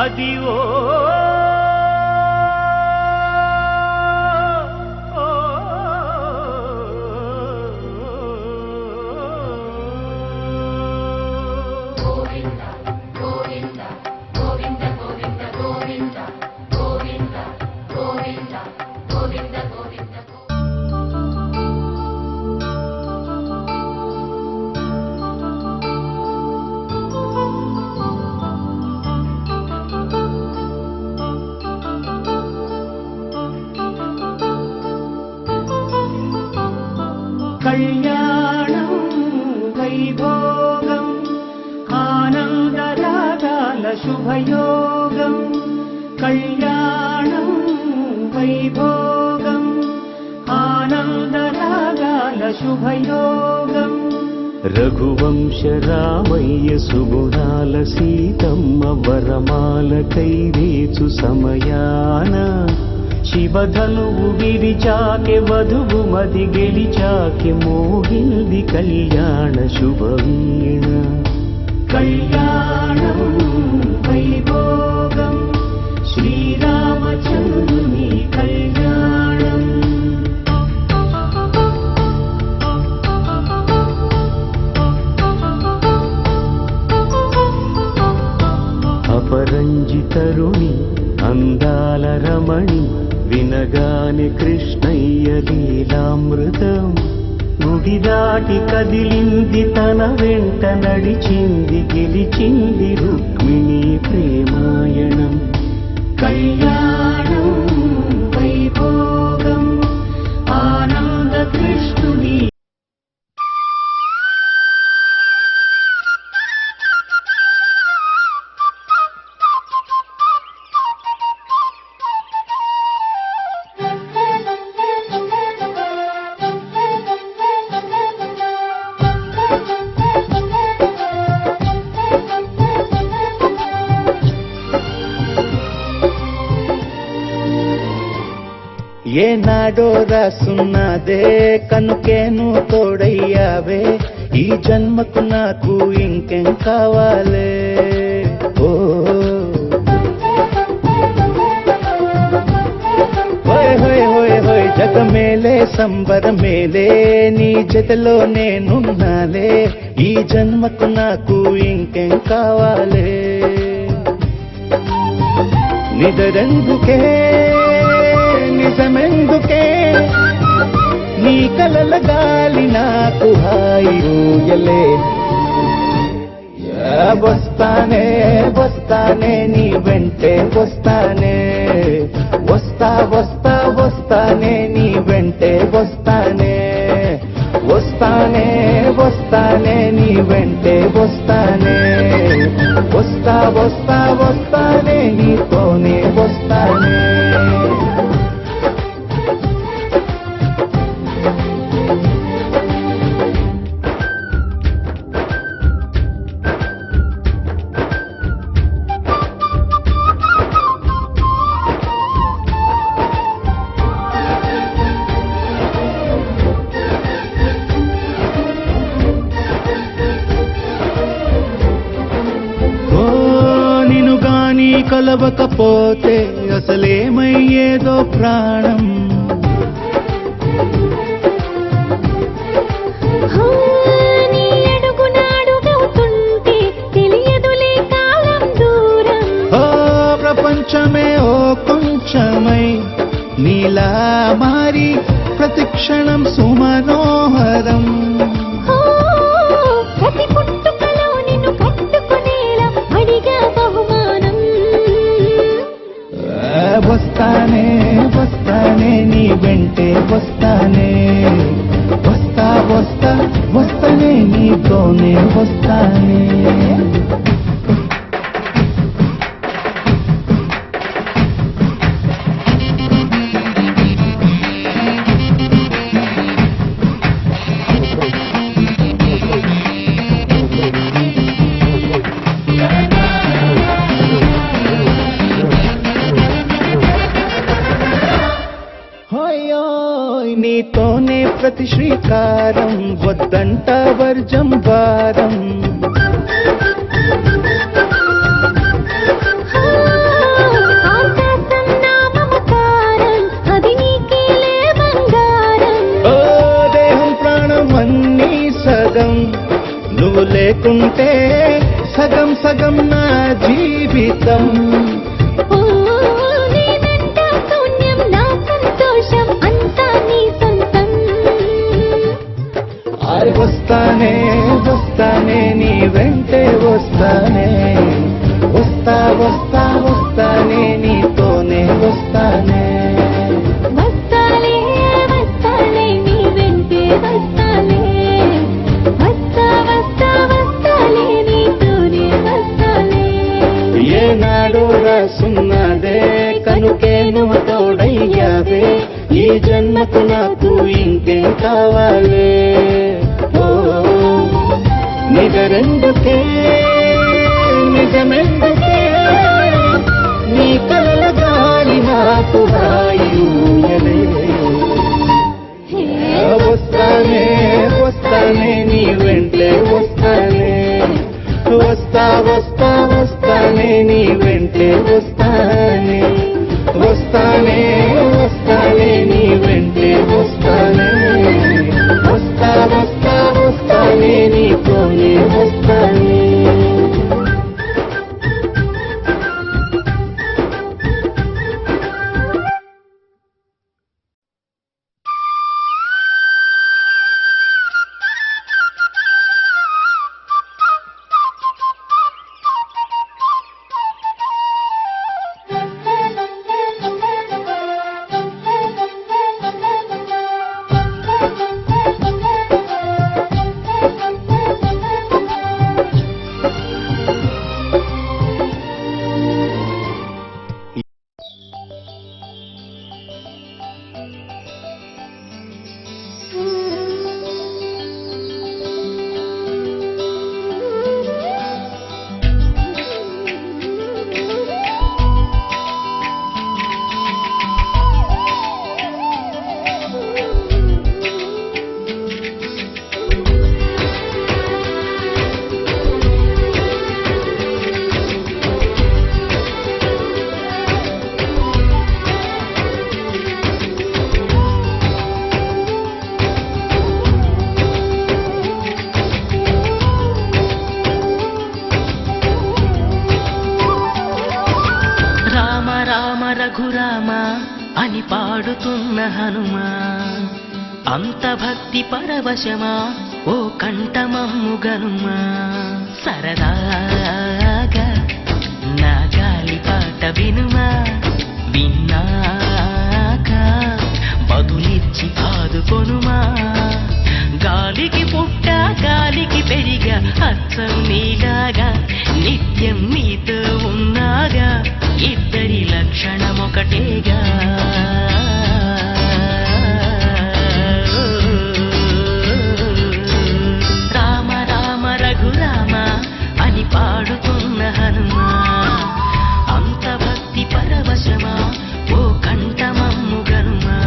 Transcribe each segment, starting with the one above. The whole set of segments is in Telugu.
అదివో కళ్యాణం వైభోగం ఆనందరాగాల శుభయోగం కళ్యాణం వైభోగం ఆనందరాగాల శుభయోగం రఘువంశ రామయ్య సుగుణాల సీతమ్మ వరమాల కైవేచు సమయాన శివధనువు విరిచాకె వధువు మది గెలిచాకె మోగింది కళ్యాణ శుభవీణ కళ్యాణం వైభోగం శ్రీరామచంద్రుని కళ్యాణం అపరంజితరుణి అందాల రమణి వినగానే కృష్ణయ్య లీలామృతం గుడి దాటి కదిలింది తన వెంట నడిచింది గెలిచింది రుక్మిణి ప్రేమాయణం కళ్యాణం వైభోగం ఆనంద కృష్ణుని ఏనాడో రాసున్నదే కనుకేను తోడయ్యావే ఈ జన్మకు నాకు ఇంకేం కావాలే ఓ హోయ్ హోయ్ హోయ్ హోయ్ జగమేలే సంబరమేలే నీ జతలో నేనున్నాలే ఈ జన్మకు నాకు ఇంకేం కావాలే నిదరెందుకే నిజమెందుకే నీ కలల గాలి నాకు హాయియలే వస్తానే వస్తానే నీ వెంటే వస్తానే వస్తా వస్తా వస్తానే నీ వెంటే వస్తానే వస్తానే వస్తానే నీ వెంటే వస్తానే వస్తా వస్తా వస్తానే నీతోనే వస్తానే కలవకపోతే అసలేమయ్యేదో ప్రాణం ప్రపంచమే ఓ కొంచెమై నీలా మారి ప్రతిక్షణం సుమనోహరం వస్తానే వస్తానే నీ వెంటే వస్తానే వస్తా వస్తా వస్తానే నీతోనే వస్తానే నీతోనే ప్రతి శ్రీకారం వద్దంట వర్జం భారం సగం, నువ్వు లేకుంటే సగం సగం నా జీవితం. ఓ నీ వెంట శూన్యం నా సంతోషం అంతా నీ సొంతం. వస్తానే వస్తానే నీ వెంటే వస్తానే, వస్తా వస్తా వస్తానే నీతోనే వస్తానే. వస్తాలే వస్తాలే నీ వెంటే వస్తాలే, వస్తా వస్తా వస్తాలే నీతోనే వస్తాలే. ఏనాడు రాసున్నదే కనుకే నువ్వు తోడయ్యావే, ఈ జన్మకు నాకు ఇంకేం కావాలే. ఓ నిజరెందుకే నిజమెందుకే, నీ కలల గాలి నాకు హాయిలే. వస్తానే వస్తానే నీ వెంటే వస్తానే, వస్తా వస్తా వస్తానే నీ వెంటే వస్తానే, వస్తానే వస్తానే నీ వెంటే వస్తానే, వస్తా వస్తా వస్తానే నీతోనే వస్తానే. రఘురామ అని పాడుతున్న హనుమా, అంత భక్తి పరవశమా ఓ కంఠమమ్ము గనుమా. సరదాగా నా గాలి పాట వినుమా, విన్నాక బదులిచ్చి ఆదుకొనుమా. గాలికి పుట్ట గాలికి పెరిగా అచ్చం నీలాగా, నిత్యం నీతో ఉన్నాగా, ఇద్దరి లక్షణమొకటేగా. రామ రామ రఘురామ అని పాడుతున్న హనుమా, అంత భక్తి పరవశమా ఓ కంఠమమ్ము గనుమా.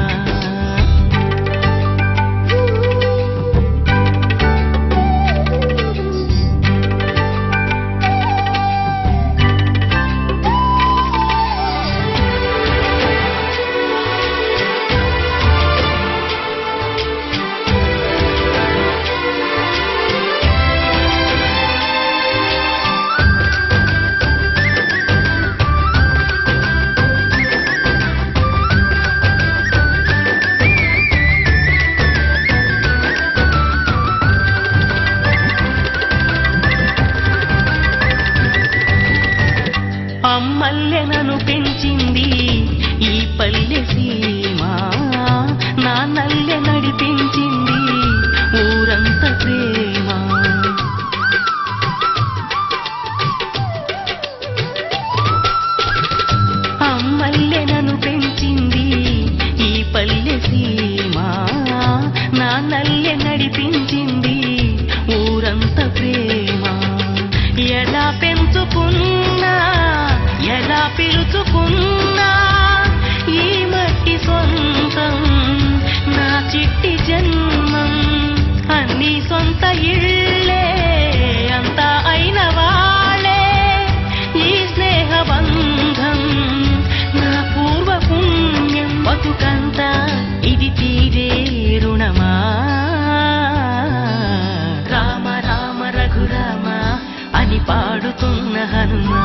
పాడుతున్న హనుమా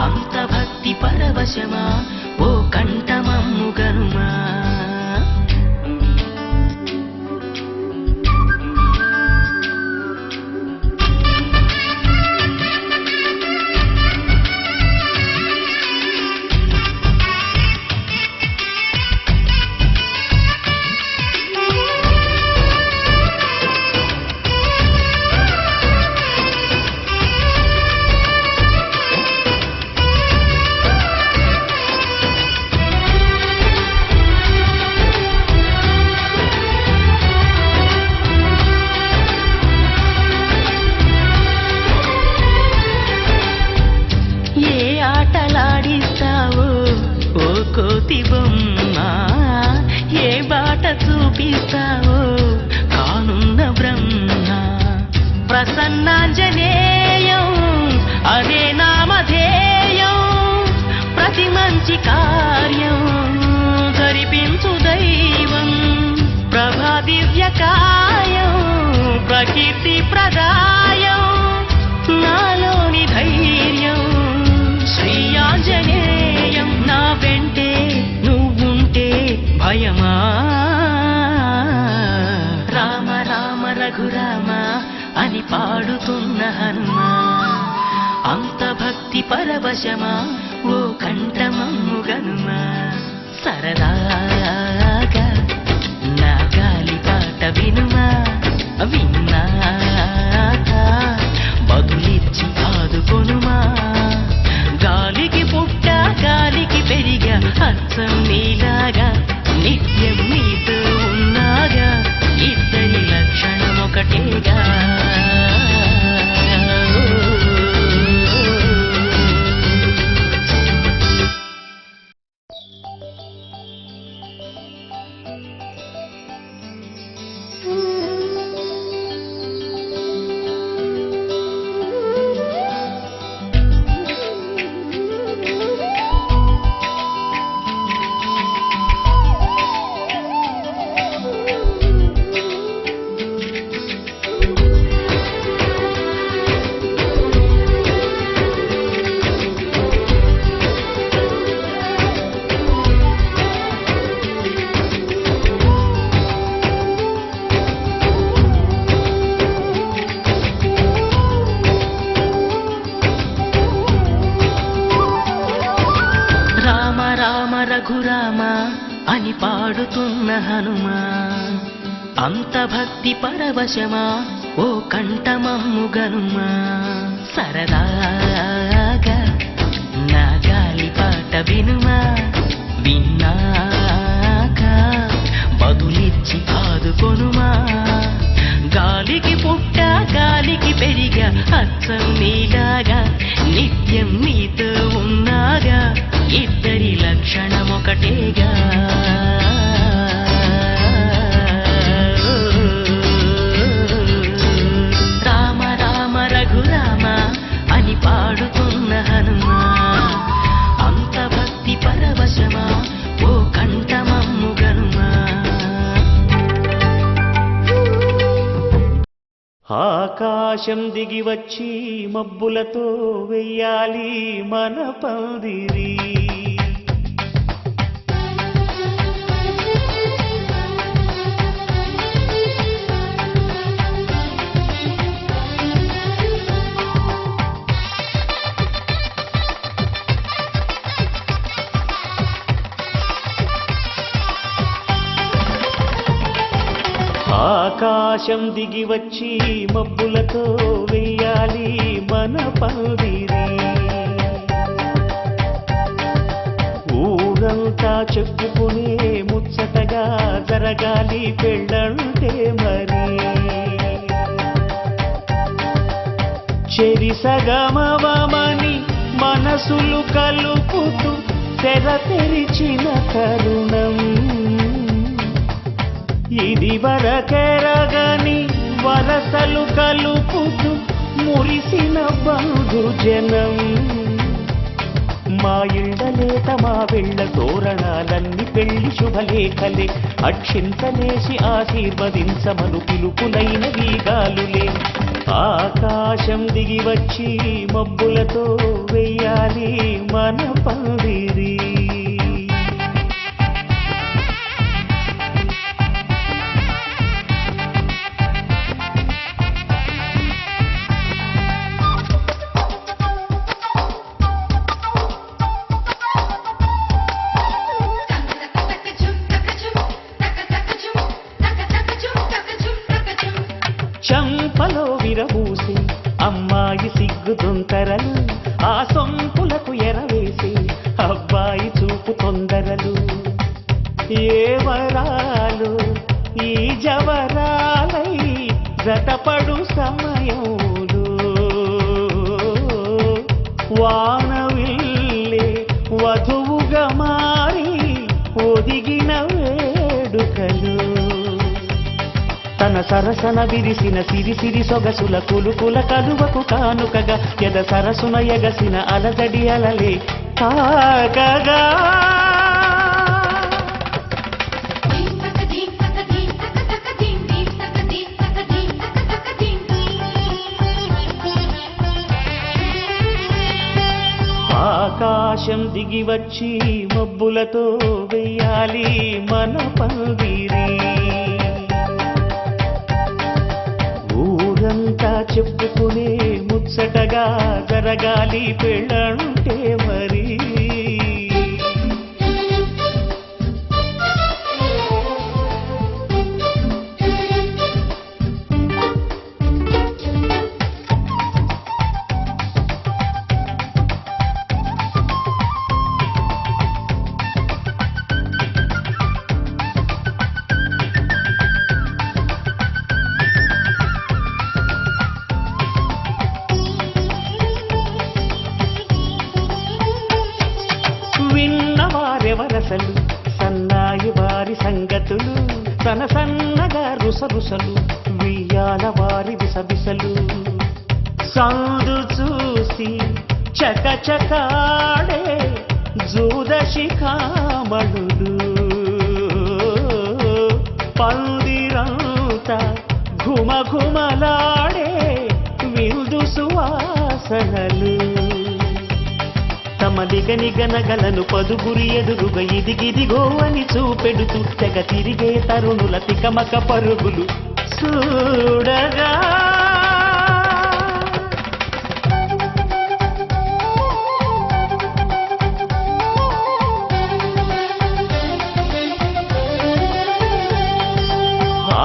అంత భక్తి పరవశమా ఓ కంఠమమ్ము గనుమా కోతి బొమ్మ ఏ బాట చూపిస్తావో కానున్న బ్రహ్మ ప్రసన్నాంజనేయం అదే నామధేయం ప్రతి మంచి కార్యం జరిపించు దైవం ప్రభా దివ్యకాయం ప్రకీర్తి ప్రదాయం నాలోని ధైర్యం శ్రీ ఆంజనేయం నా వెంటే నువ్వుంటే భయమా రామ రామ రఘురామ అని పాడుతున్న హనుమా అంత భక్తి పరవశమా ఓ కంఠమమ్ము గనుమా సరదాగా నా గాలి పాట వినుమా విన్నాక బదులిచ్చి ఆదుకొనుమా గాలికి పుట్ట గాలికి పెరిగా అచ్చం నీలాగా నిత్యం నీతో ఉన్నాగా ఇద్దరి లక్షణం ఒకటేగా రఘురామ అని పాడుతున్న హనుమా అంత భక్తి పరవశమా ఓ కంఠమమ్ము గనుమా సరదాగా నా గాలి పాట వినుమా విన్నాక బదులిచ్చి ఆదుకొనుమా గాలికి పుట్ట గాలికి పెరిగా అచ్చం నీలాగా నిత్యం నీతో ఉన్నాగా ఇద్దరి లక్షణం ఒకటేగా రామ రామ రఘురామ అని పాడుతున్న హనుమా అంత భక్తి పరవశమా ఓ కంఠమమ్ము గనుమా ఆకాశం దిగి వచ్చి మబ్బులతో వెయ్యాలి మన పందిరి ఆకాశం దిగి వచ్చి మబ్బులతో వెయ్యాలి మన పందిరి ఊరంతా చెప్పుకునే ముచ్చటగా జరగాలి పెళ్ళంటే మరి చెరి సగమవమని మనసులు కలుపుతూ తెర తెరిచిన తరుణం ఇది వరకెరగని వరసలు కలుపుతూ మురిసిన బంధుజనం మా ఇళ్ళలేత మా వెళ్ళ తోరణాలన్నీ పెళ్లి శుభలేఖలే అక్షింతలేసి ఆశీర్వదించమను పిలుపులైన వీగాలులే ఆకాశం దిగి వచ్చి మబ్బులతో వెయ్యాలి మన పందిరి. చంపలో విరబూసి అమ్మాయి సిగ్గు తొంతరలు, ఆ సొంపులకు ఎరవేసి అబ్బాయి చూపు తొందరలు. ఏ వరాలు ఈ జవరాలై జతపడు సమయంలో, వానవిల్లే వధువుగా మారి ఒదిగిన వేడుకలు. తన సరసన విరిసిన సిరిసిరి సొగసుల కులుకుల కలువకు కానుకగా ఎద సరసున ఎగసిన అలజడి అలలే తాకగా. ఆకాశం దిగి వచ్చి మబ్బులతో వెయ్యాలి మన పందిరి. ఊరంతా చెప్పుకునే ముచ్చటగా జరగాలి పెళ్ళంటే మరి. విన్నవారెవరసలు సన్నాయి వారి సంగతులు, తన సన్నగా రుసరుసలు వియ్యాల వారి విసవిసలు. సందు చూసి చకచకాడే జూదశిఖామణులు, పందిరంతా ఘుమఘుమలాడే విందు సువాసనలు. తమ నిగనిగనగలను పదుగురి ఎదురుగా ఇదిగిదిగో అని చూపెడుతూ తెగ తిరిగే తరుణుల తికమక పరుగులు చూడగా.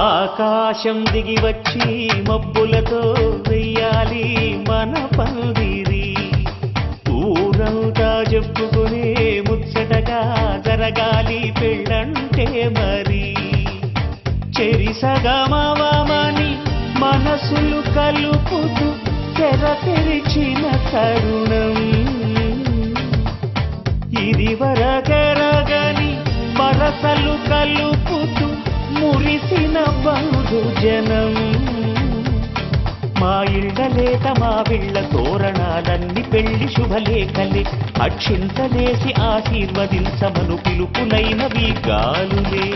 ఆకాశం దిగి వచ్చి మబ్బులతో వెయ్యాలి మన పందిరి. ఊరంతా చెప్పుకునే ముచ్చటగా జరగాలి పెళ్ళంటే మరి. చెరిసగమవమని మనసులు కలుపుతూ తెర తెరిచిన తరుణం, ఇది వరకెరగని వరసలు కలుపుతూ మురిసిన బంధుజనం. మా ఇళ్ళలేక మా విళ్ళ తోరణాలన్ని పెళ్లి శుభలేఖలే, అక్షింతలేసి ఆశీర్వదించమను పిలుపులైనవి గాలులే.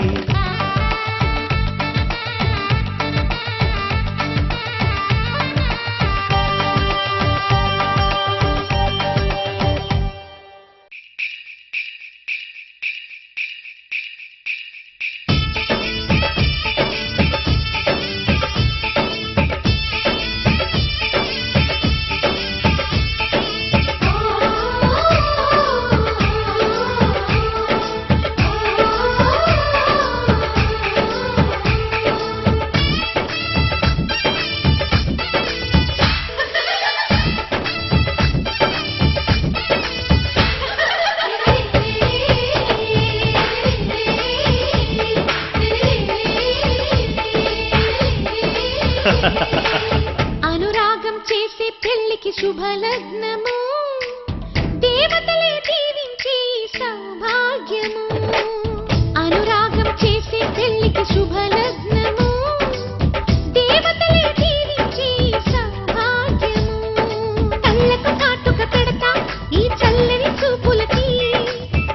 అనురాగం చేసే పెళ్లికి శుభలగ్నము, దేవతలే దీవించి సౌభాగ్యము. అనురాగం చేసే పెళ్లికి శుభలగ్నము, దేవతలే దీవించి సౌభాగ్యము. కళ్ళకు కాటుక పెడతా ఈ చల్లని చూపులకి,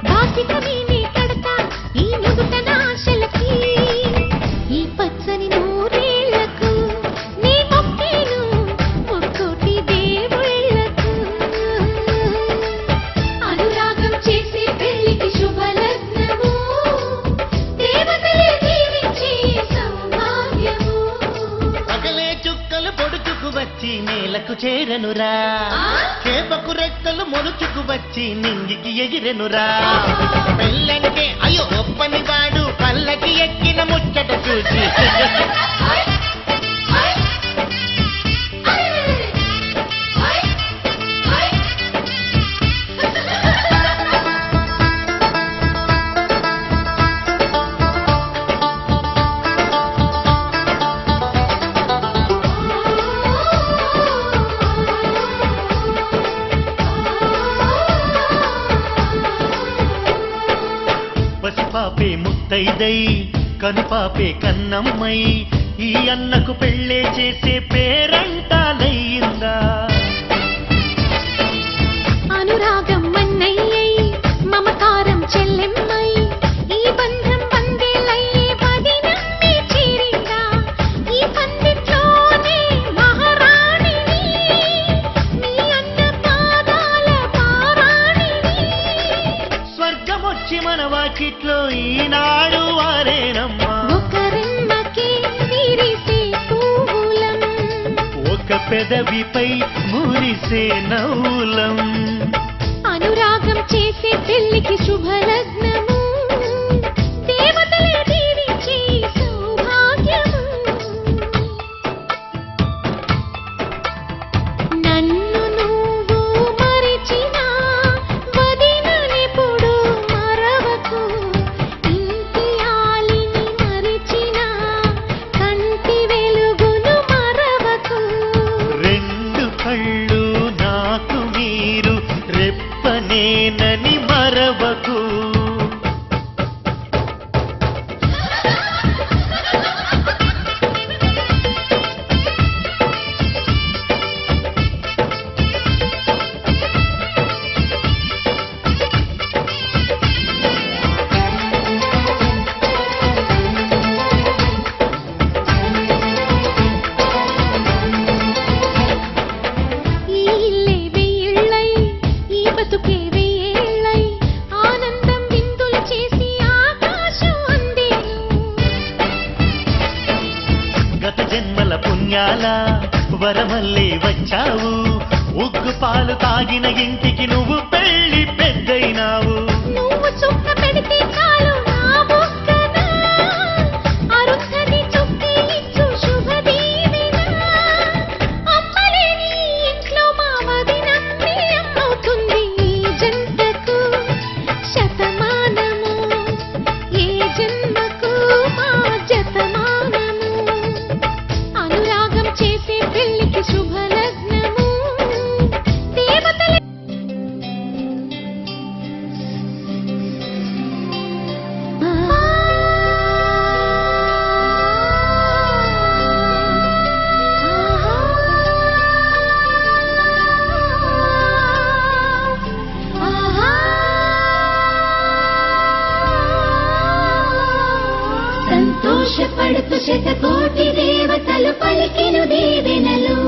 బాసిక మీనే కడతా ఈ నుదుటన ఆశలకి. ఈ పచ్చని నూరేళ్లకు నీ మొక్కేను పట్టుకు వచ్చి నేలకు చేరనురా, చేపకు రెక్కలు మొలుచుకు వచ్చి నింగికి ఎగిరెనురా. పెళ్ళంటే అయ్యో ఒప్పని వాడు పల్లకి ఎక్కిన ముచ్చట చూసి పసిపాపే ముత్తైదై కనుపాపే కన్నమ్మై ఈ అన్నకు పెళ్ళే చేసే పేరంటాలయ్యిందా. అనురాగం అన్నయ్యై మమకారం చెల్లెమ్మై ఈ బంధం వందేలయ్యే పదినమ్మి చేరిందా. ఈ పందిట్లోనే మహారాణిని నీ అన్న పాదాల పారాణిని. స్వర్గమొచ్చి మన వాకిట్లో ఈనాడు వారేనమ్మా, ఒకరెమ్మకి విరిసే పువ్వులం, ఒక పెదవిపై మురిసే నవ్వులం. అనురాగం చేసే పెళ్లికి శుభలగ్నము, దేవతలే దీవించే సౌభాగ్యము. నన్ను నువ్వు మరిచినా వదిననెప్పుడు మరవకు, ఇంటి ఆలిని మరిచినా కంటి వెలుగును మరవకు. రెండు కళ్ళు నాకు మీరు రెప్పనేనని మరవకు. ఈ ఇల్లే వెయ్యిళ్ళై, ఈ బతుకే వెయ్యేళ్ళై, ఆనందం విందులు చేసి ఆకాశం అందేను. గత జన్మల పుణ్యాల వరమల్లే వచ్చావు, ఉగ్గు పాలు తాగిన ఇంటికి నువ్వు పెళ్లి పెద్దయినావు. నువ్వు చుక్క పెడితే చాలు నా బుగ్గన, అరుంధతి చుక్కే ఇచ్చు శుభదీవెన. అమ్మలేని ఇంట్లో మా వదినమ్మే అమ్మవుతుంది ఈ జంటకు శతమానము, ఏ జన్మకు మా జతమానము. అనురాగం చేసే పెళ్లికి శుభలగ్నము, దేవతలే సంతోషపడుతూ శతకోటి దేవతలు పలికిను దీవెనలు,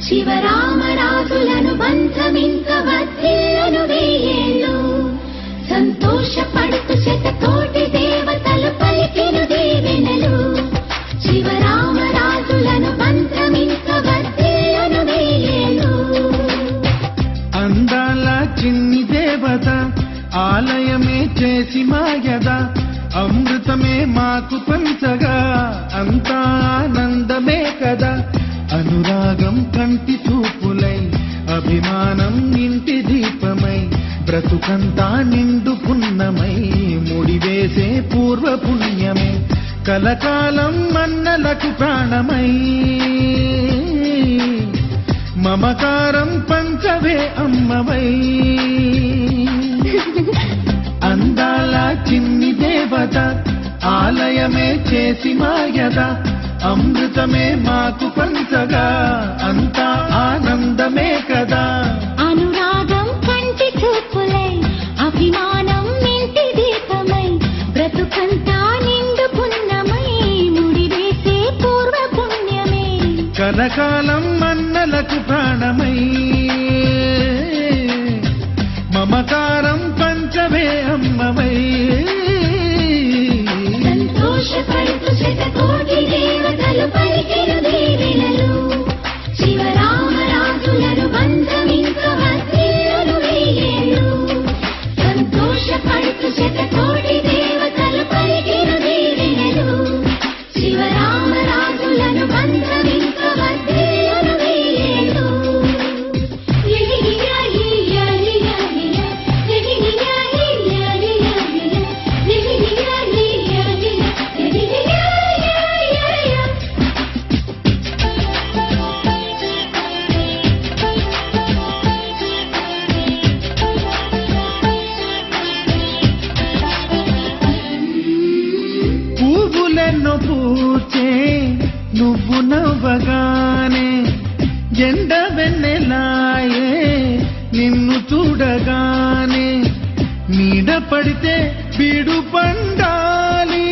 శివరామరాజులను బంధమింక వర్ధిల్లును వెయ్యేళ్ళు. సంతోషపడుతూ శతకోటి దేవతలు పలికిను దీవెనలు, శివరామరాజులను బంధమింక వర్ధిల్లును వెయ్యేళ్ళు. అందాల చిన్ని దేవత ఆలయమే చేసి మాయద, అమృతమే మాకు పంచగా అంతా ఆనందమే కదా. అనురాగం కంటి చూపులై, అభిమానం ఇంటి దీపమై, బ్రతుకంతా నిండు పున్నమై, ముడివేసే పూర్వ పుణ్యమే కలకాలం మన్నలకు ప్రాణమై. మమకారం పంచవే అమ్మవై, అందాల చిన్ని దేవత ఆలయమే చేసి మాయద, అమృతమే మాకు పంచగా అంతా ఆనందమే కదా. అనురాగం కంటి చూపులై, అభిమానం ఇంటి దీపమై, బ్రతుకంతా నిండు పున్నమై, ముడివేసే పూర్వ పుణ్యమే కలకాలం మన్నలకు ప్రాణమై. మమకారం పంచవే అమ్మవై. సంతోషపడుతూ శతకోటి దేవతలు పలికిను దీవెనలు, ఎండ వెన్నెలాయే నిన్ను చూడగానే నీడ పడితే బీడు పండాలి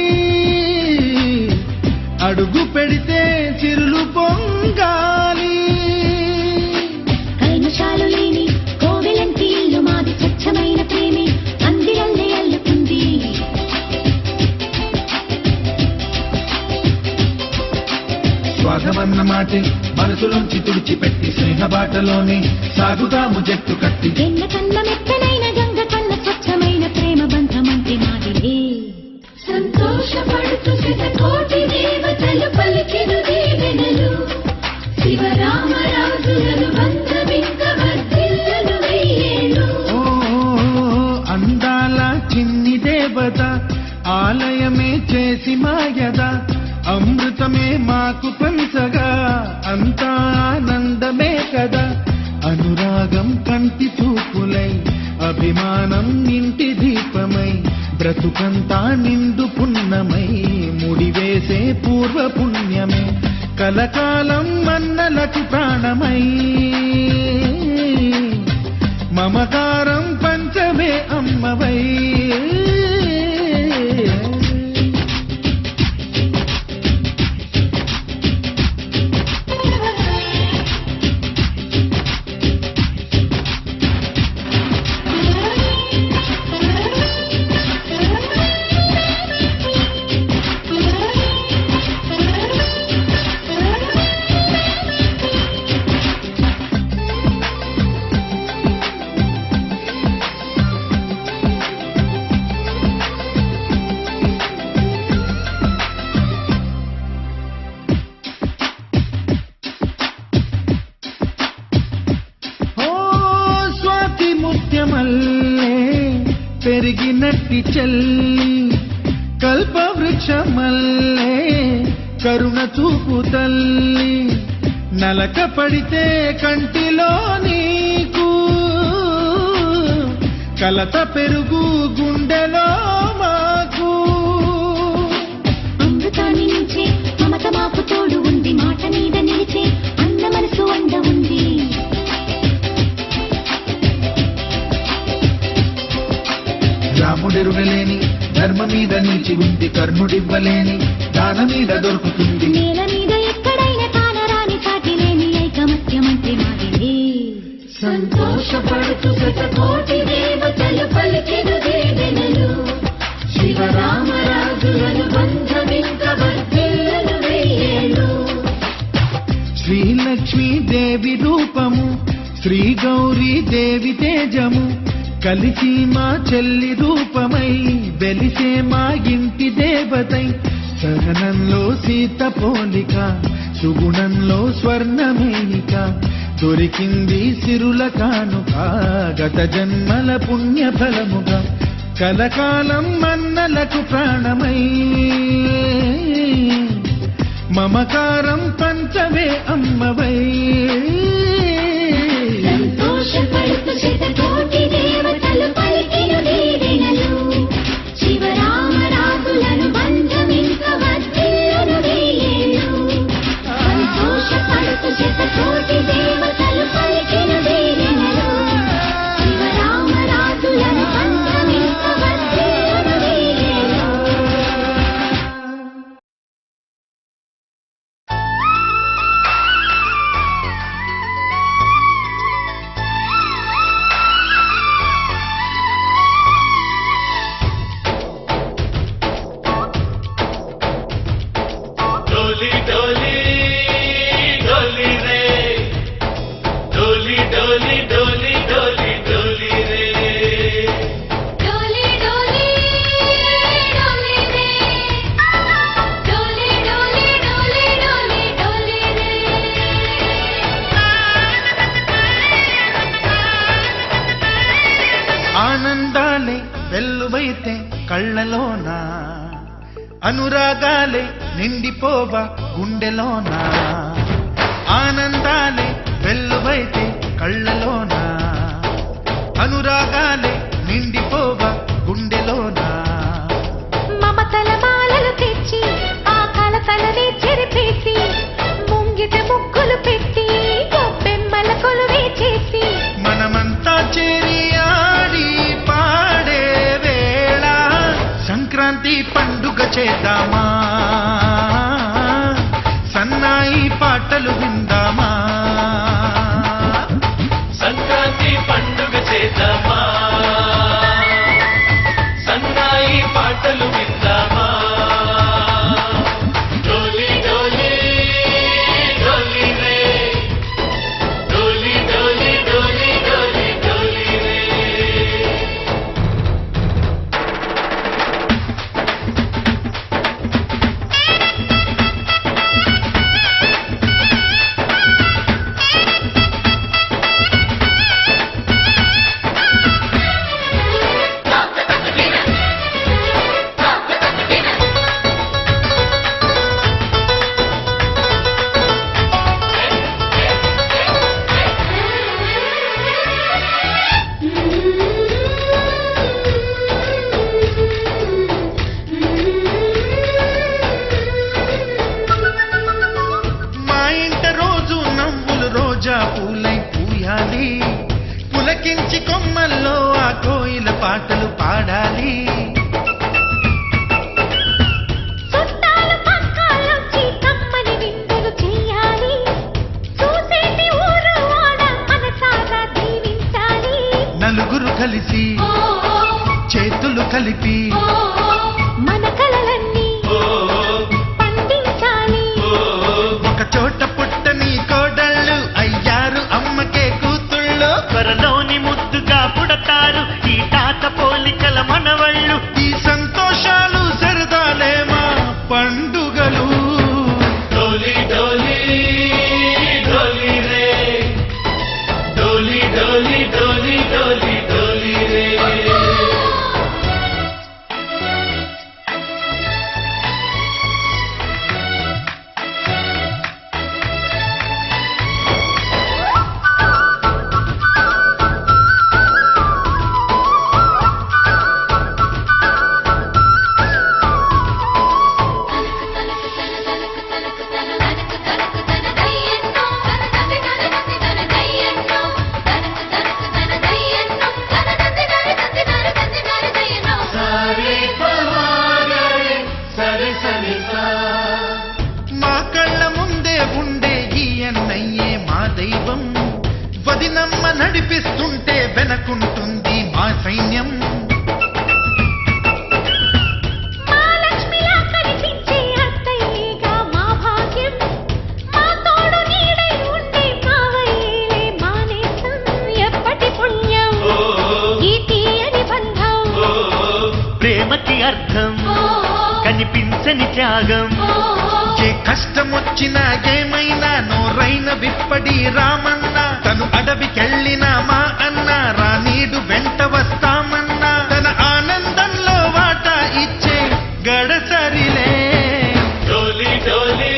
అడుగు పెడితే చిరులు పొంగాలి కల్మషాలు లేని కోవెలంటి ఇల్లు మాది స్వచ్ఛమైన ప్రేమి అందిరల్లే అల్లుకుంది స్వాగమన్న మాటే మనసులోంచి తుడిచిపెట్టి స్నేహబాటలోని సాగుదాము జట్టు కట్టి వెన్న కన్న మెత్తనైన గంగ కన్న స్వచ్ఛమైన ప్రేమ బంధమంటే మాదిలే సంతోషపడుతూ శతకోటి దేవతలు పలికెను దీవెనలు శివరామరాజులను బంధమింక వర్ధిల్లును వెయ్యేళ్ళు ఓ అందాల చిన్ని దేవత ఆలయమే చేసి మాయద అమృతమే మాకు పంచగా అంతా ఆనందమే కదా అనురాగం కంటి చూపులై అభిమానం ఇంటి దీపమై బ్రతుకంతా నిండు పున్నమై ముడివేసే పూర్వ పుణ్యమే కలకాలం మన్నలకు ప్రాణమై మమకారం పంచమే అమ్మవై పెరిగినట్టి చెల్లి కల్పవృక్షమల్లే కరుణ చూపు తల్లి నలక పడితే కంటిలో నీకు కలత పెరుగు గుండెలో మాకు అమృతాన్ని నుంచే మమత మాకు తోడు ఉంది మాట మీద నిలిచే అన్న మనసు అండ ఉంది రాముడెరుగలేని ధర్మ మీద నిలిచి ఉంది కర్ణుడివ్వలేని దాన మీద దొరుకుతుంది నేల మీద ఎక్కడైనా కానరాని సాటి లేని ఐకమత్యమంటే మాదిలే సంతోషపడుతూ శతకోటి దేవతలు పలికెను దీవెనలు శివరామరాజులను బంధమింక వర్ధిల్లును వెయ్యేళ్ళు శ్రీలక్ష్మీ దేవి రూపము శ్రీ గౌరీ దేవి తేజము కలిసి మా చెల్లి రూపమై వెలిసే మా ఇంటి దేవతై సహనంలో సీత పోలిక సుగుణంలో స్వర్ణమేనిక దొరికింది సిరుల కానుక గత జన్మల పుణ్య ఫలముగా కలకాలం మన్నలకు ప్రాణమై మమకారం పంచవే అమ్మవై సంతోషపడుతూ శతకోటి దేవతలు పలికెను దీవెనలు శివరామరాజులను బంధమింక వర్ధిల్లును వెయ్యేళ్ళు సంతోషపడుతూ శతకోటి దేవతలు పలికెను దీవెనలు శివరామరాజులను బంధమింక వర్ధిల్లును వెయ్యేళ్ళు डोली डोली डोली रे डोली डोली डोली डोली डोली रे डोली डोली डोली रे डोली डोली डोली डोली डोली रे ఆనందాలే వెల్లువైతే కళ్ళలోనా అనురాగాలే నిండిపోవ గుండెలోనా ఆనందాలే వెల్లువైతే కళ్ళలోనా అనురాగాలే నిండిపోవ గుండెలోనా మమతల మాలలు తెచ్చి ఆ కలతలని చెరిపేసి ముంగిట ముగ్గులు పెట్టి గొప్ప చేద్దామా సన్నాయి పాటలు విందామా సంక్రాంతి పండుగ చేద్దామా సన్నాయి పాటలు విందామా డోలి డోలి డోలి రే డోలి డోలి డోలి డోలి డోలి రే మా ఇంట రోజు నవ్వులు రోజా పూలై పూయాలి పులకించి కొమ్మల్లో ఆ కోయిల పాటలు పాడాలి చుట్టాలు పక్కాలొచ్చి కమ్మని విందులు చెయ్యాలి చూసేటి ఊరు వాడ మనసారా దీవించాలి నలుగురు కలిసి చేతులు కలిపి మన కలలన్నీ పండించాలి ఒక చోట పుట్టని కోడళ్ళు అయ్యారు అమ్మకే కూతుళ్ళు త్వరలోని ముద్దుగా పుడతారు ఈ తాత పోలికల మనవళ్ళు ఈ సంతోషాలు సరదాలే మా పండుగలు డోలి డోలి డోలి రే డోలి డోలి డోలి డోలి డోలి రే మా కళ్ళ ముందే ఉండే ఈ అన్నయ్యే మా దైవం వదినమ్మ నడిపిస్తుంటే వెనకుంటుంది మా సైన్యం మా లక్ష్మిలా కనిపించే అత్తయ్యేగా మా భాగ్యం మా తోడు నీడై ఉండే మావయ్యేలే మా నేస్తం ఎప్పటి పుణ్యం ఈ తీయని బంధం ప్రేమకి అర్థం కనిపించని త్యాగం ఏ కష్టం వచ్చినా ఏమైనా నోరైన విప్పడి రామన్న తను అడవికెళ్ళిన మా అన్న రానీడు వెంట వస్తామన్నా తన ఆనందంలో వాటా ఇచ్చే గడసరిలే డోలి డోలి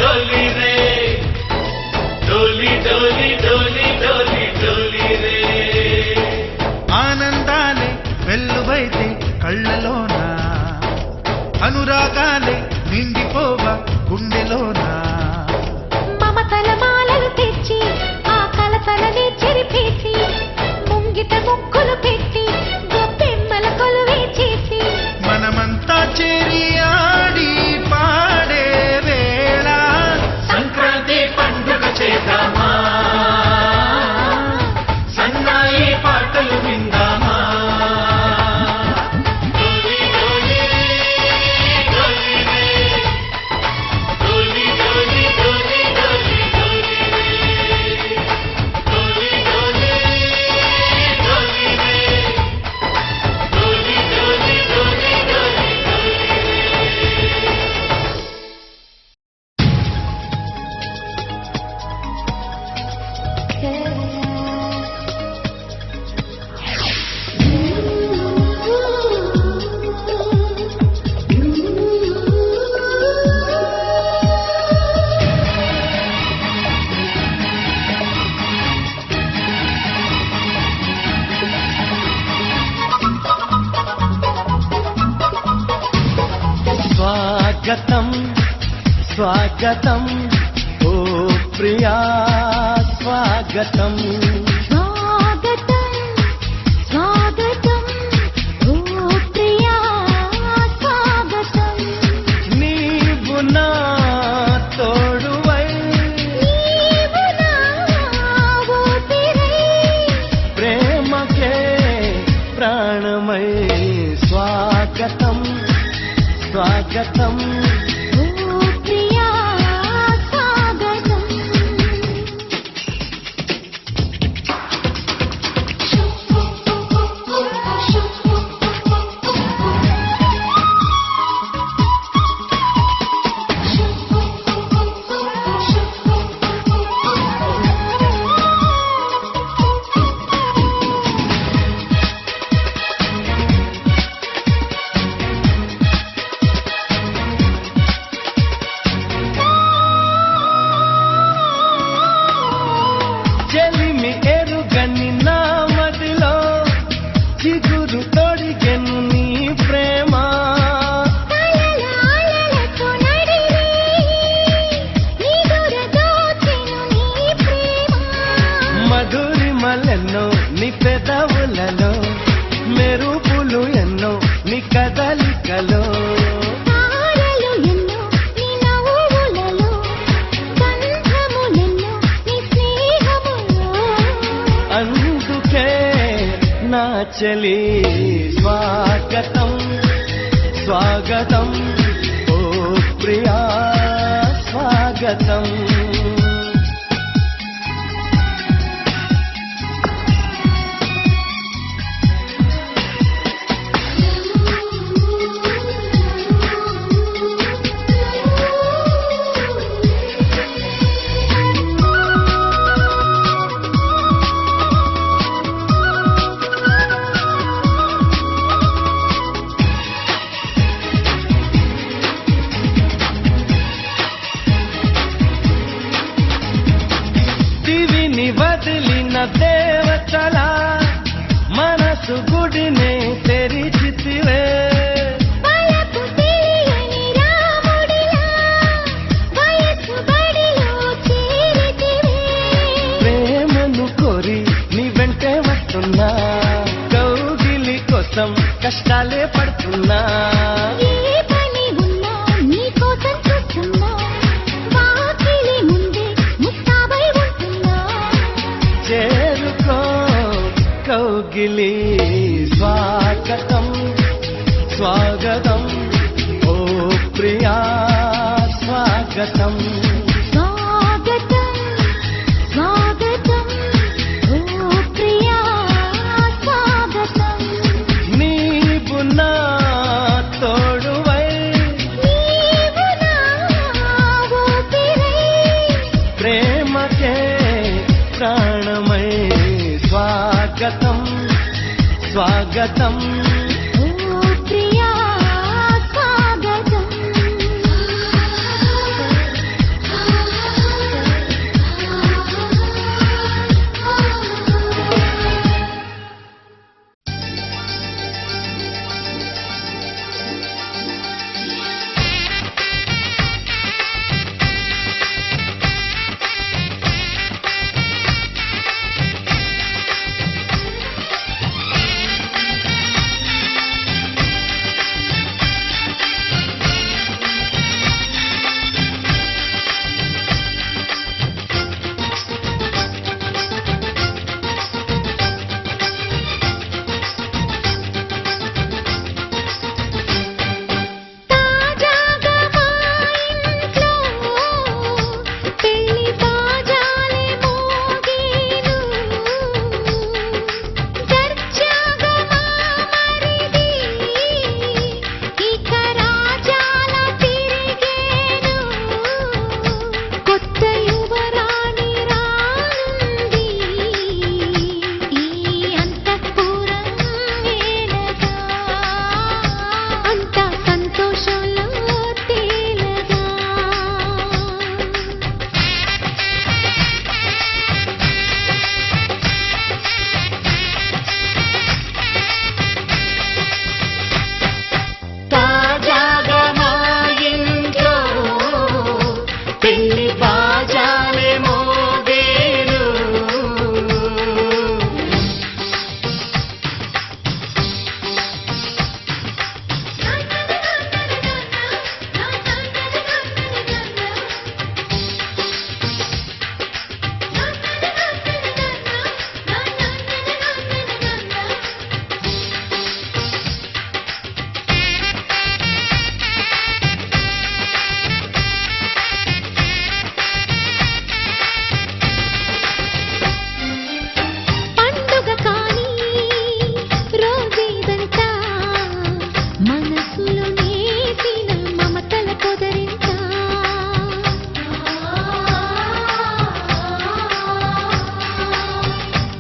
డోలి రే డోలి డోలి డోలి డోలి డోలి రే ఆనందాలే వెల్లువైతే కళ్ళలోన అనురాగాలే నిండిపోవ గుండెలోన మమతల మాలలు తెచ్చి ఆ కలతలనే చెరిపేసి ముంగిట ముక్కులు పెట్టి గొప్పెమ్మల కొలువే చేసి మనమంతా చేరి ఆడి పాడే వేళ సంక్రాంతి పండుగ చేద్దామా సన్నాయి పాటలు విందామా డోలి డోలి డోలి రే డోలి డోలి డోలి డోలి డోలి రే డోలి డోలి డోలి రే డోలి డోలి డోలి డోలి స్వాగతం స్వాగతం ఓ ప్రియా స్వాగతం స్వాగతం స్వాగతం ఓ ప్రియా స్వాగతం స్వాగతం ఓ ప్రియా స్వాగతం చెలిమి ఎరుగని నా మదిలో చిగురు తొడిగెను నీ ప్రేమ కలలాలలతో నడిరే నిదుర దోచెను నీ ప్రేమ మధురిమలెన్నో నీ పెదవులలో మెరుపులు ఎన్నో నీ కదలికలో తారలు ఎన్నో నీ నవ్వులలో గంధములెన్నో నీ స్నేహములో అందుకే నా చెలి స్వాగతం స్వాగతం ఓ ప్రియా స్వాగతం దివిని వదిలిన దేవతల మనసు గుడినే తెరిచితివే వలపు తెలియని రాముడిలా వయసు బడిలో చేరితివే ప్రేమను కోరి నీ వెంటే వస్తున్నా కౌగిలి కోసం కష్టాలే పడుతున్నా ఏ పని ఉన్నా నీ కోసం చూస్తున్నా వాకిలి ముందే ముస్తాబై ఉంటున్నా చేరుకో కౌగిలి స్వాగతం స్వాగతం ఓ ప్రియా స్వాగతం స్వాగతం స్వాగతం ఓ ప్రియా స్వాగతం నీవు నా తోడువై నీవు నా ఊపిరై ప్రేమకే ప్రాణమై స్వాగతం స్వాగతం ఓ ప్రియా స్వాగతం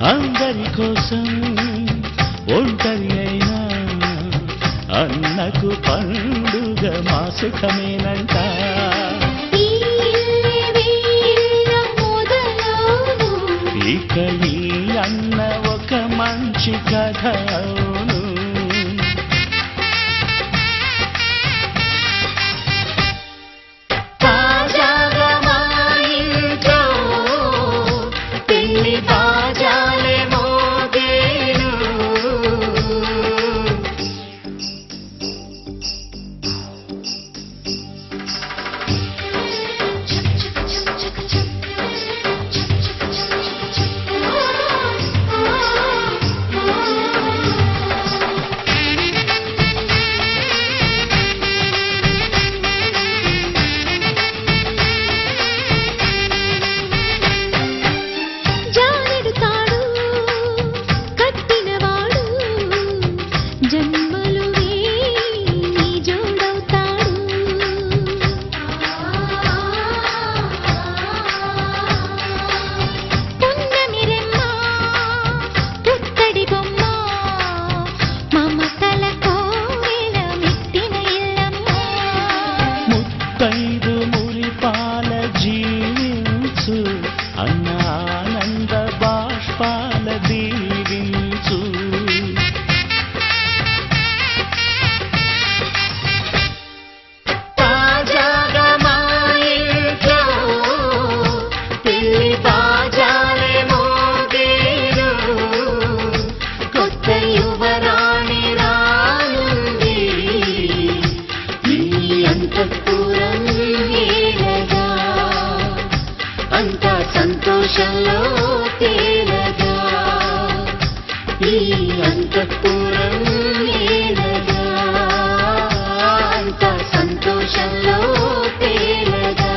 అందరి కోసం ఒంటరి అయినా అన్నకు పండుగ మా సుఖమేనంట. ఈ వీళ్ళ మొదలవును. ఇక ఈ అన్న ఒక మంచి కథ అవును. తాజాగా మా ఇంట్లో పెళ్లి బాజాలే మోగేను. జానెడు తాడు కట్టినవాడు జన్మలు నీ జోడవుతాడు. పున్నమిరెమ్మ పుత్తడి బొమ్మ మమతల కోవెల మెట్టిన ఇల్లమ్మ. ముత్తైదు మురిపాల జీవించు అన్న ఆనంద బాష్పాల దీవించు. తాజాగా మా ఇంట్లో పెళ్లి బాజాలే మోగేను. కొత్త యువరాణి రానుంది ఈ అంతఃపురం ఏలగా. అంతా సంతోషంలో తేలగా ఈ అంతఃపురం ఏలగా. అంతా సంతోషంలో తేలగా.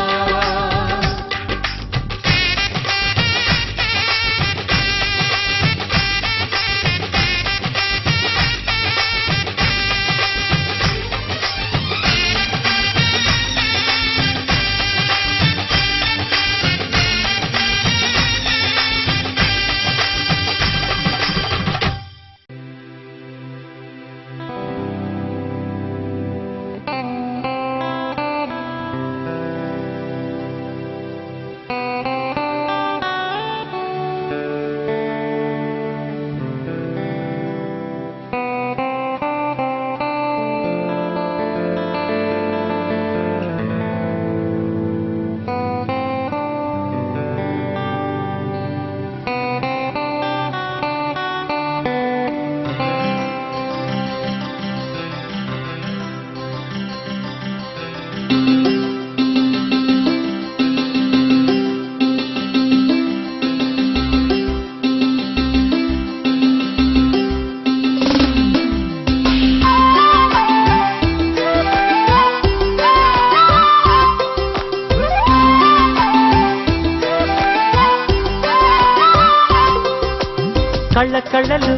కళ్ళ కళ్ళలు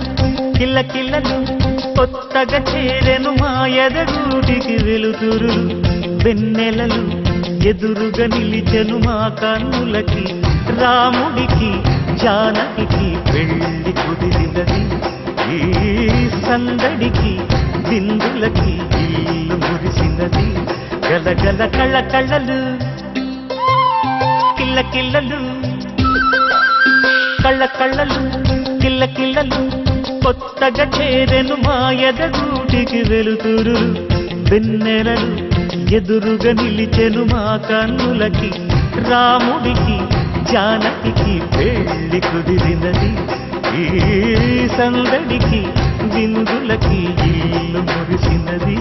కిల్ల కిల్లలు కొత్తగా చేరెను మా ఎదగూటికి వెలుతురు. వెన్నెలలు ఎదురుగా నిలిచెను మా కన్నులకి. రాముడికి జానకి పెళ్లి కుదిరినది. ఈ సందడికి బిందులకి ఇల్లు మురిసినది. గలగల కళ్ళ కళ్ళలు కిల్ల కిల్లలు కళ్ళ కళ్ళలు కిల్ల కిల్లలు కొత్తగా చేరెను మా ఎదగూటికి వెలుతురు. వెన్నెలలు ఎదురుగా నిలిచెను మా కన్నులకి. రాముడికి జానకి పెళ్లి కుదిరినది. ఈ సందడికి బిందులకి ఇల్లు మురిసినది.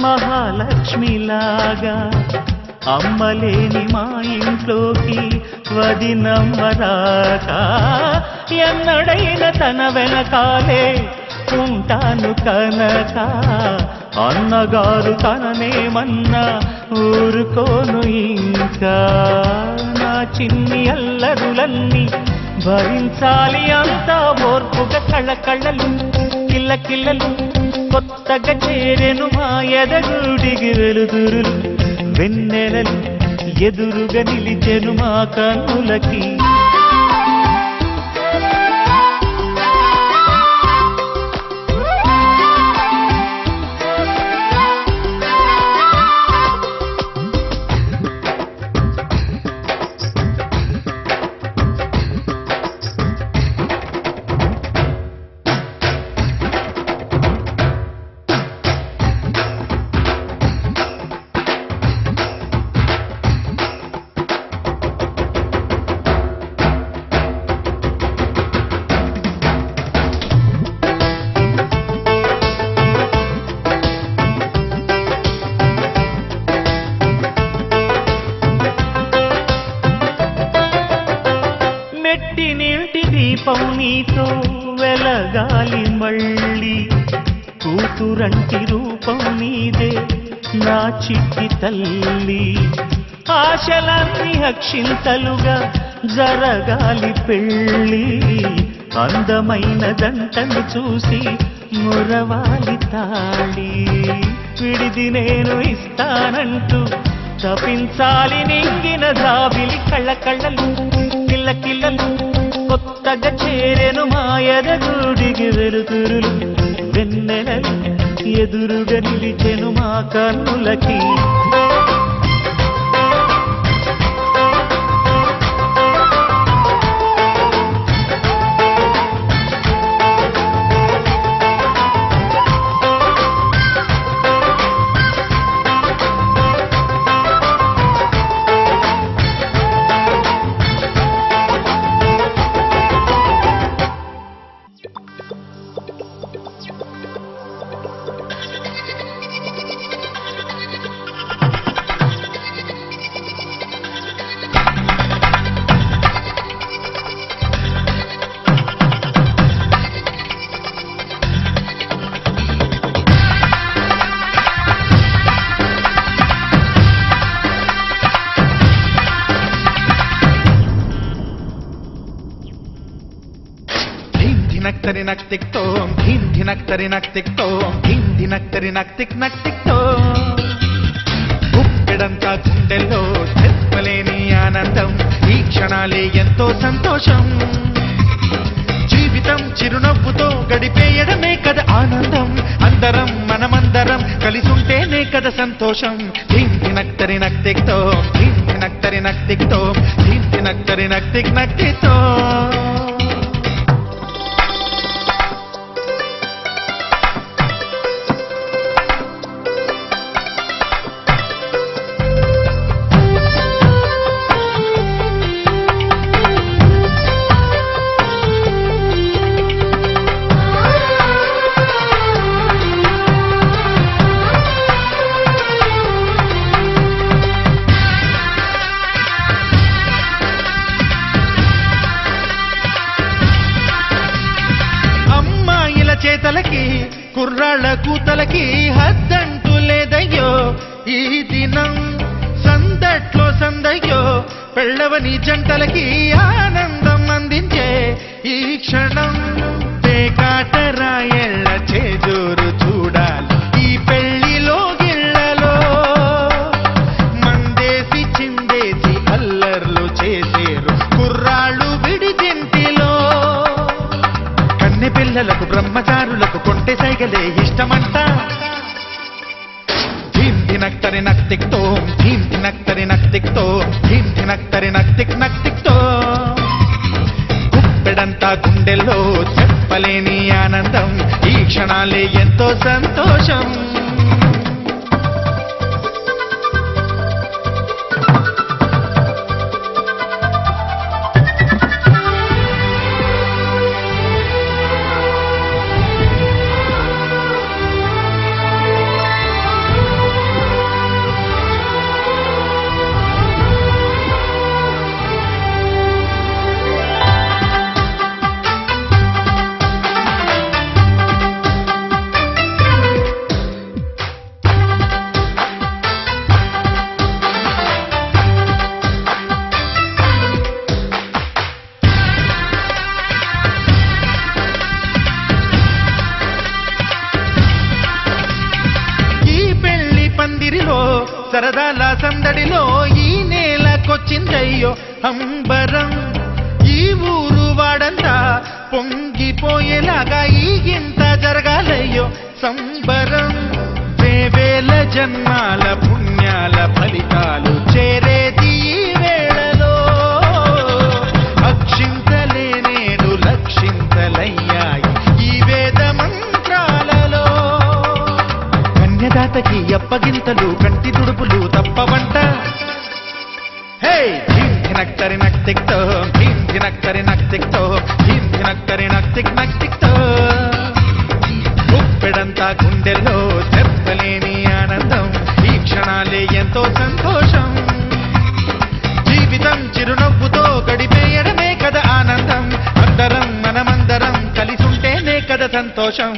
మహాలక్ష్మిలాగా అమ్మలేని మా ఇంట్లోకి వదినమ్మరాక ఎన్నడైన తన వెనకాలే ఉంటాను కనక అన్నగారు తననేమన్నా ఊరుకోను ఇంకా నా చిన్ని అల్లరులన్నీ భరించాలి అంతా ఓర్పుగా కళ్ళకళ్ళలు కిల్లకిల్లలు కొత్తగా చేరెను మా ఎదగుడికి వెలుతురులు వెన్నెలలు ఎదురుగా నిలిచెను మా కన్నులకి దీపం నీతో వెలగాలి మళ్ళీ కూతురంటి రూపం నీదే నా చిట్టి తల్లి ఆశలన్నీ అక్షింతలుగా జరగాలి పెళ్ళి అందమైన జంటను చూసి మురవాలి తాళి విడిది నేను ఇస్తానంటూ తపించాలి నింగిన జాబిలి కళ్ళకళ్ళలు కిల్లకిల్లలు కొత్తగా చేరెను మా ఎదగుడికి వెలుతురులు వెన్నెలలు ఎదురుగా నిలిచెను మా కన్నులకి ధినక్తరి నక్ తిక్ తోం ధిన్ ధినక్తరి నక్ తిక్ తోం ధిన్ ధినక్తరి నక్ తిక్ తోం గుప్పెడంతా గుండెల్లో చెప్పలేని ఆనందం ఈ క్షణాలే ఎంతో సంతోషం జీవితం చిరునవ్వుతో గడిపేయడమే కదా ఆనందం అందరం మనమందరం కలిసుంటేనే కదా సంతోషం ధిన్ ధినక్తరి నక్ తిక్ తోం ధిన్ ధినక్తరి నక్ తిక్ తోం ధిన్ ధినక్తరి నక్ తిక్ తోం చేతలకి కుర్రాళ్ళ కూతలకి హద్దంటూ లేదయ్యో ఈ దినం సందట్లో సందయ్యో పెళ్ళవని జంటలకి ఆనందం అందించే ఈ క్షణం పేకాటరాయళ్ళ చేజోరు చూడాలి ఈ పెళ్లిలో గిళ్ళలో మందేసి చిందేసి అల్లర్లు చేసేరు కుర్రాళ్ళు విడిజింటిలో పిల్లలకు బ్రహ్మచారులకు కొంటె సైగలే ఇష్టమంట ధీమ్ ధినక్తరి నక్ తిక్ తోం ధీమ్ ధినక్తరి నక్ తిక్ తోం ధీమ్ ధినక్తరి నక్ తిక్ తోం గుప్పెడంతా గుండెల్లో చెప్పలేని ఆనందం ఈ క్షణాలే ఎంతో సంతోషం సందడిలో ఈ నేలకొచ్చిందయ్యో అంబరం. ఈ ఊరు వాడంతా పొంగిపోయేలాగా ఈ గింత జరగాలయ్యో సంబరం. వేవేల జన్మాల పుణ్యాల ఫలితాలు చేరేది ఈ వేళలో. అక్షింతలేనేడు లక్షింతలయ్యాయి ఈ వేద మంత్రాలలో. కన్యదాతకి అప్పగింతలు కంటి తుడుపులు తప్పవంట. హే ధీం ధినక్తరి నక్తిక్తో ధీం ధినక్తరి నక్తిక్తో ధీం ధినక్తరి నక్తిక్ నక్తిక్తో. గుప్పెడంతా గుండెల్లో చెప్పలేని ఆనందం. ఈ క్షణాలే ఎంతో సంతోషం. జీవితం చిరునవ్వుతో గడిపేయడమే కదా ఆనందం. అందరం మనమందరం కలిసుంటేనే కదా సంతోషం.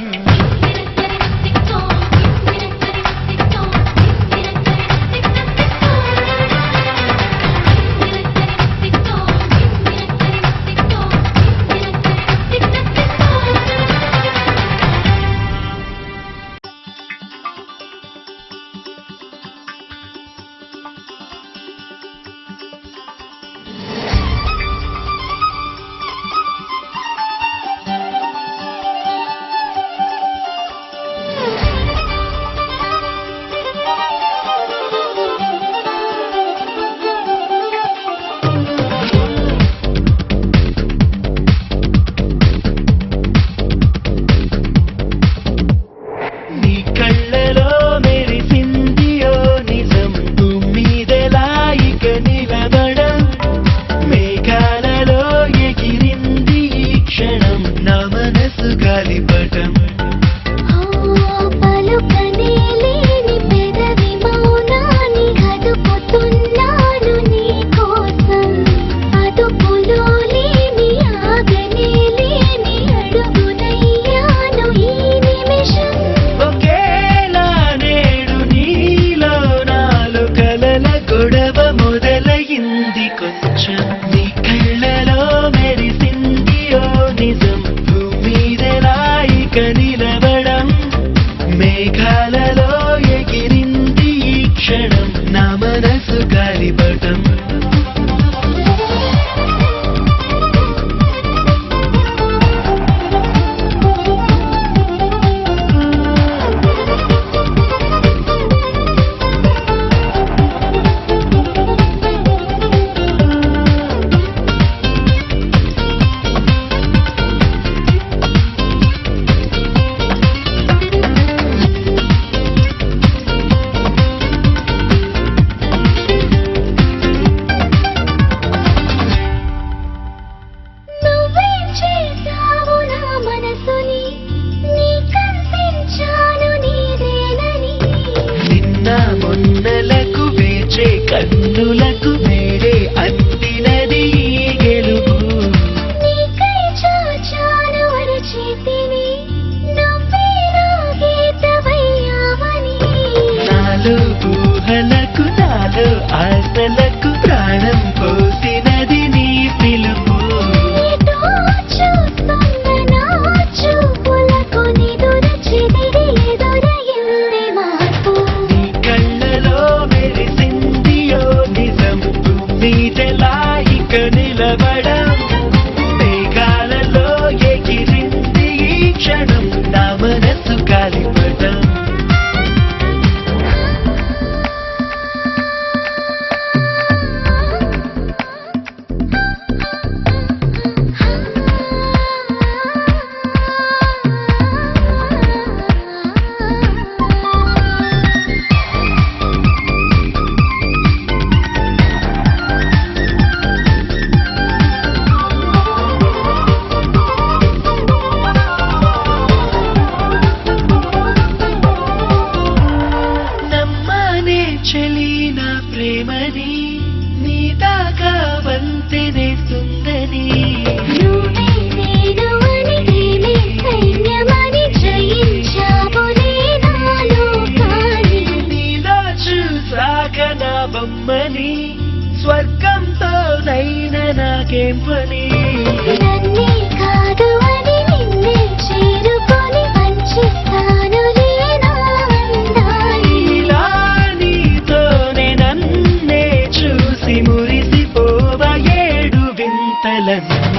కన్నులకు వేరే అందినది గెలుపు. నీకై చాచాను అరచేతిని నువ్వే నా గీతవయ్యావని. నాలో ఊహలకు నాలో ఆశలకు ప్రాణం పోసినది నీ పిలుపు. నిలబడం మేఘాలలో ఎగిరింది ఈ క్షణం నా మనసు గాలిపటం. చెలి నా ప్రేమని నీ దాకా వంతెనే సుందని. నువ్వే నేను అని నేనే సైన్యమని జయించావులే నాలో కాని. నీలో చూసాక నా బొమ్మని స్వర్గంతో నైన నాకేం పని. నన్నే కాదు అని నిన్నే చేరుకొని వంచిస్తాను. చల్లని